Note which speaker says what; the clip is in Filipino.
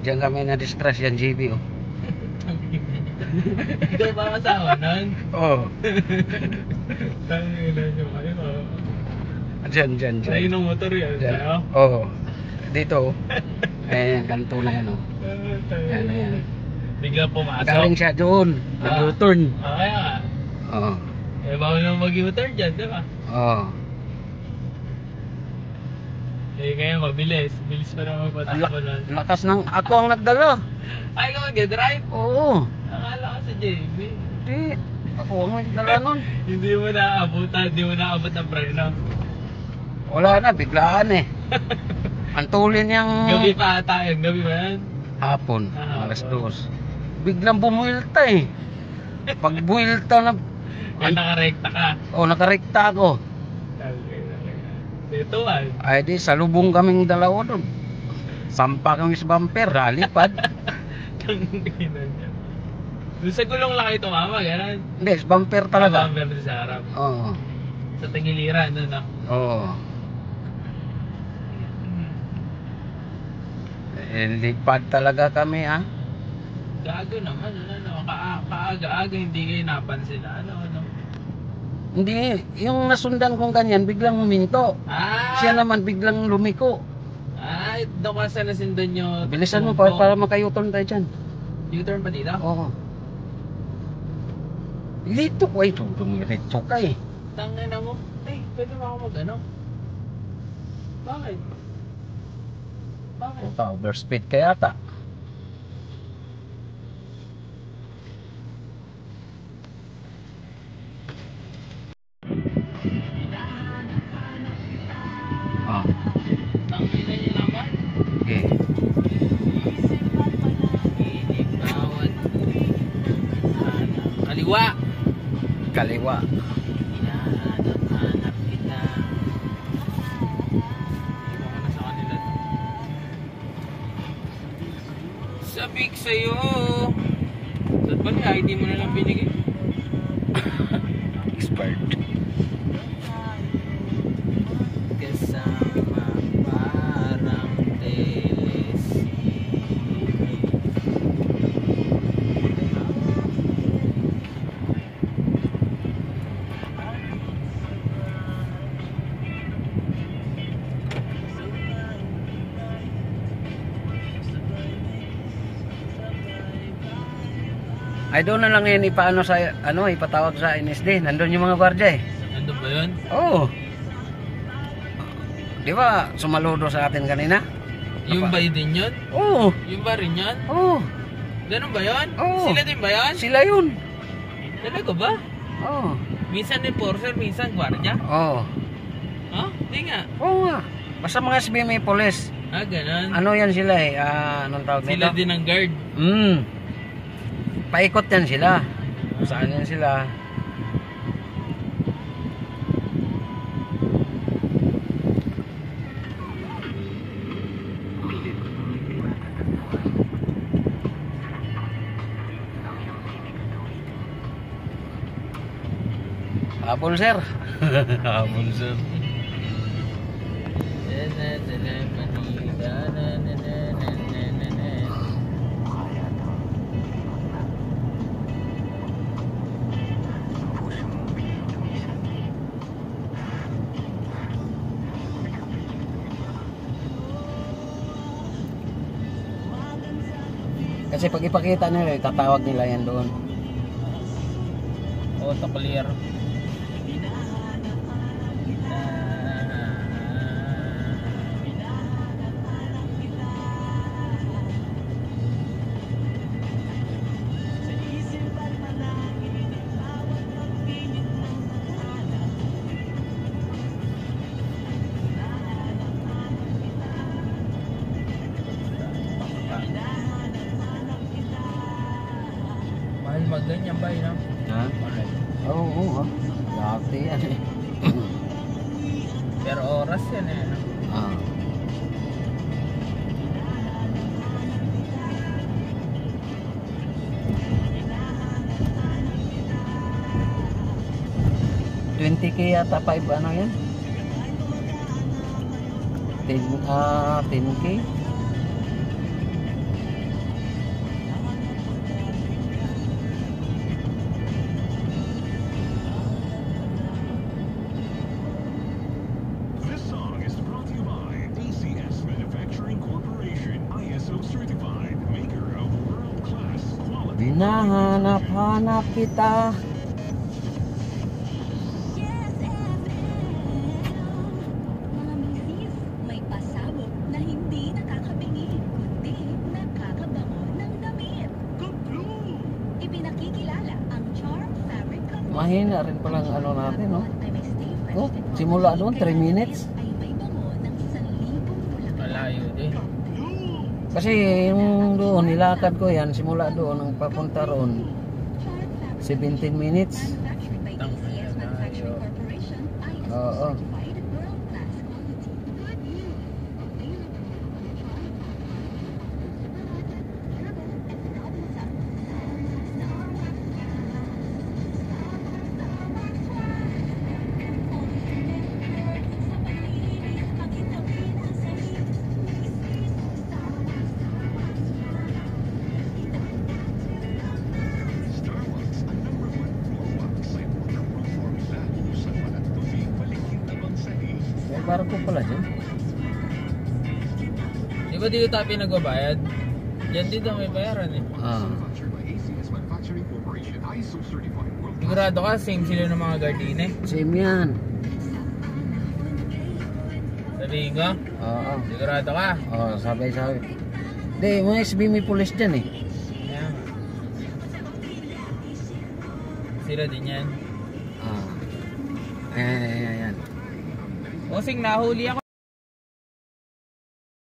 Speaker 1: Diyan kami na-distress yan, GB, oh.
Speaker 2: Ikaw ba kasawa nun?
Speaker 1: Oo.
Speaker 2: Tanginan nyo kayo.
Speaker 1: Diyan.
Speaker 2: Sa'yo ng motor yan,
Speaker 1: Diyan.
Speaker 2: sa'yo?
Speaker 1: Oo. Dito, oh. Ayan, kanto na yan, oh. Yan.
Speaker 2: Bigla pumasok.
Speaker 1: Galing siya doon. Nag-U-turn.
Speaker 2: Kaya nga.
Speaker 1: Oo.
Speaker 2: Eh, bawal naman mag-U-turn dyan, di ba?
Speaker 1: Oo.
Speaker 2: Eh, kaya mabilis. Bilis pa naman patakbo nun.
Speaker 1: Lakas ng ako ang nagdala.
Speaker 2: Ay, ikaw mag-drive?
Speaker 1: Oo.
Speaker 2: Akala ko sa JB.
Speaker 1: Hindi. Ako ang nagdala nun.
Speaker 2: Hindi mo naaabot ang preno.
Speaker 1: Wala na, biglaan eh. Antulin yung
Speaker 2: Gabi pa ata yun. Gabi ba yan?
Speaker 1: hapon,
Speaker 2: Ah,
Speaker 1: alas
Speaker 2: hapon.
Speaker 1: 2. Biglang bumuilta eh. Pag builta na,
Speaker 2: Kaya nakarekta ka.
Speaker 1: nakarekta ako.
Speaker 2: Ito ah.
Speaker 1: Ay di, salubong kaming dalawa doon. Sampa kami sa bumper, halipad.
Speaker 2: Tanginan niya. Doon sa gulong lang kayo tumama, gano'n?
Speaker 1: Hindi, sa bumper talaga.
Speaker 2: Bumper sa harap.
Speaker 1: Oo.
Speaker 2: Sa tagiliran, doon ah.
Speaker 1: Oo. Lipad talaga kami ah.
Speaker 2: Gago naman, kaaga-aga, hindi kayo napansin na, ano.
Speaker 1: Hindi, yung nasundan kong ganyan, biglang huminto. Siya naman biglang lumiko.
Speaker 2: Doon ka sa nasindan nyo.
Speaker 1: Bilisan mo para maka-U-turn tayo dyan.
Speaker 2: U-turn pa dito?
Speaker 1: Oo. Dito ko ito, dumiretso ka eh.
Speaker 2: Tangina mo. Pwede ba ako mag-ano? Bakit?
Speaker 1: Puta, overspeed ka yata.
Speaker 2: Tangina niya naman.
Speaker 1: Okay.
Speaker 2: Bawat kaliwa.
Speaker 1: Kaliwa.
Speaker 2: Hinahanap kita. Iwan ko na sa kanila. Sabik sa'yo. Saan ba niya? Hindi mo na lang binigay.
Speaker 1: Expired.
Speaker 2: Kasama parang telesip.
Speaker 1: Ay doon na lang yan ipaano sa ipatawag sa NSD. Nandun yung mga gwardiya eh.
Speaker 2: Nandun ba yun?
Speaker 1: Oo. Di ba sumaludo sa atin kanina?
Speaker 2: Yung ba din yun?
Speaker 1: Oo.
Speaker 2: Yung ba rin yun?
Speaker 1: Oo.
Speaker 2: Ganun ba yun?
Speaker 1: Oo.
Speaker 2: Sila din ba yun?
Speaker 1: Sila yun.
Speaker 2: Talaga ba?
Speaker 1: Oo.
Speaker 2: Minsan enforcer, minsan gwardiya?
Speaker 1: Oo.
Speaker 2: Ha? Hindi nga.
Speaker 1: Oo nga. Basta mga SBMA police.
Speaker 2: Ganun.
Speaker 1: Ano yan sila eh? Anong tawag nito?
Speaker 2: Sila din ang guard.
Speaker 1: Paikot yan sila. Saan yan sila? Hapon sir. Hapon sir. Kasi pag ipakita nila, tatawag nila yan doon.
Speaker 2: Auto clear. Mahal magganyan ba yun?
Speaker 1: Ha?
Speaker 2: Mahal.
Speaker 1: Oo. Dati yan eh.
Speaker 2: Pero oras yan eh.
Speaker 1: Ah. $20K yata 5 ano yan? 10K? Hinahanap-hanap kita.
Speaker 3: Mga misis, may pasabog na hindi nakakabingi, kundi nakakabango ng damit. Ipinakikilala ang Charm Fabric Company.
Speaker 1: Mahina rin palang ano natin, no?
Speaker 3: Ay may stay fresh
Speaker 1: Oh,
Speaker 3: technology,
Speaker 1: simula doon, 3
Speaker 3: kaya
Speaker 1: minutes.
Speaker 3: ay may bango ng 1,000 bulaklak.
Speaker 2: Malayo din.
Speaker 1: Kasi yung doon, nilakad ko yan, simula doon, ang papunta roon,
Speaker 3: Charm Fabric
Speaker 1: 17 minutes.
Speaker 3: manufactured by DCS Manufacturing Corporation, ISO
Speaker 1: Oo.
Speaker 3: certified, world-class quality. Good news!
Speaker 1: May barko pala dyan.
Speaker 2: Di ba dito tayo pinagbabayad? Diyan dito may bayaran eh.
Speaker 1: Ah.
Speaker 2: Sigurado ka, same sila ng mga gardine.
Speaker 1: Same yan.
Speaker 2: Sabihin ko,
Speaker 1: Oo.
Speaker 2: sigurado ka.
Speaker 1: Oh, sabay-sabay. Hindi, may SB may police dyan eh.
Speaker 2: Ayan. Sila din yan.
Speaker 1: Ah. Ayan, ayan, ayan.
Speaker 2: Bossing, nahuli ako.